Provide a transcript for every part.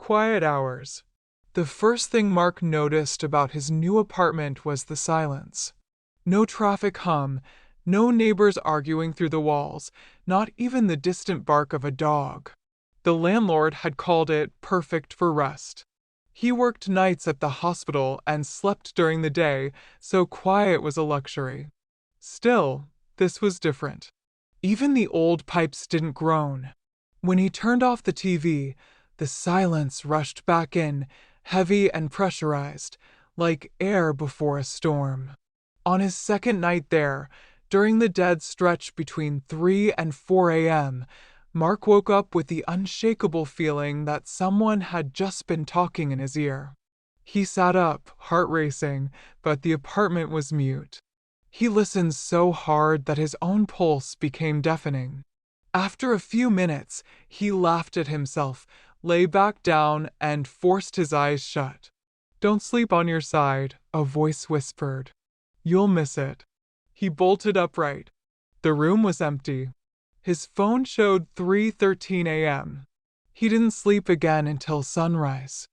Quiet hours. The first thing Mark noticed about his new apartment was the silence. No traffic hum, no neighbors arguing through the walls, not even the distant bark of a dog. The landlord had called it perfect for rest. He worked nights at the hospital and slept during the day, so quiet was a luxury. Still, this was different. Even the old pipes didn't groan. When he turned off the TV, the silence rushed back in, heavy and pressurized, like air before a storm. On his second night there, during the dead stretch between 3 and 4 a.m., Mark woke up with the unshakable feeling that someone had just been talking in his ear. He sat up, heart racing, but the apartment was mute. He listened so hard that his own pulse became deafening. After a few minutes, he laughed at himself, lay back down, and forced his eyes shut. "Don't sleep on your side," a voice whispered. "You'll miss it." He bolted upright. The room was empty. His phone showed 3:13 a.m. He didn't sleep again until sunrise.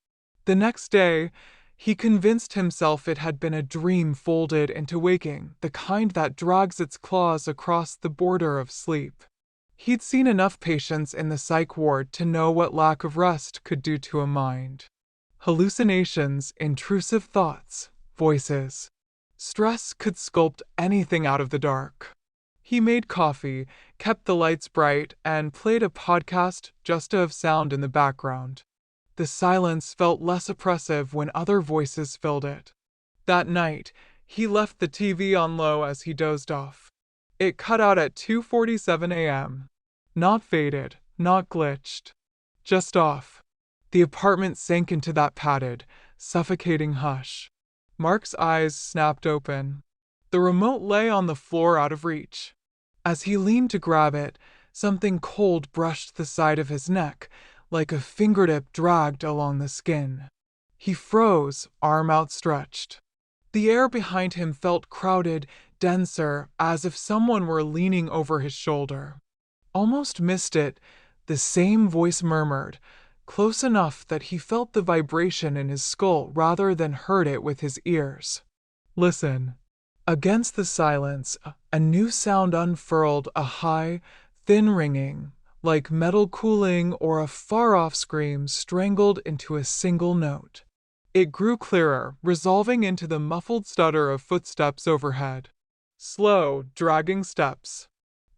The next day, he convinced himself it had been a dream folded into waking, the kind that drags its claws across the border of sleep. He'd seen enough patients in the psych ward to know what lack of rest could do to a mind. Hallucinations, intrusive thoughts, voices. Stress could sculpt anything out of the dark. He made coffee, kept the lights bright, and played a podcast just to have sound in the background. The silence felt less oppressive when other voices filled it. That night, he left the TV on low as he dozed off. It cut out at 2:47 a.m. Not faded, not glitched. Just off. The apartment sank into that padded, suffocating hush. Mark's eyes snapped open. The remote lay on the floor out of reach. As he leaned to grab it, something cold brushed the side of his neck, like a fingertip dragged along the skin. He froze, arm outstretched. The air behind him felt crowded, denser, as if someone were leaning over his shoulder. Almost missed it, the same voice murmured, close enough that he felt the vibration in his skull rather than heard it with his ears. "Listen." Against the silence, a new sound unfurled, a high, thin ringing, like metal cooling or a far-off scream strangled into a single note. It grew clearer, resolving into the muffled stutter of footsteps overhead. Slow, dragging steps.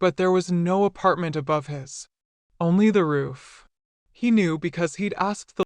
But there was no apartment above his. Only the roof. He knew because he'd asked the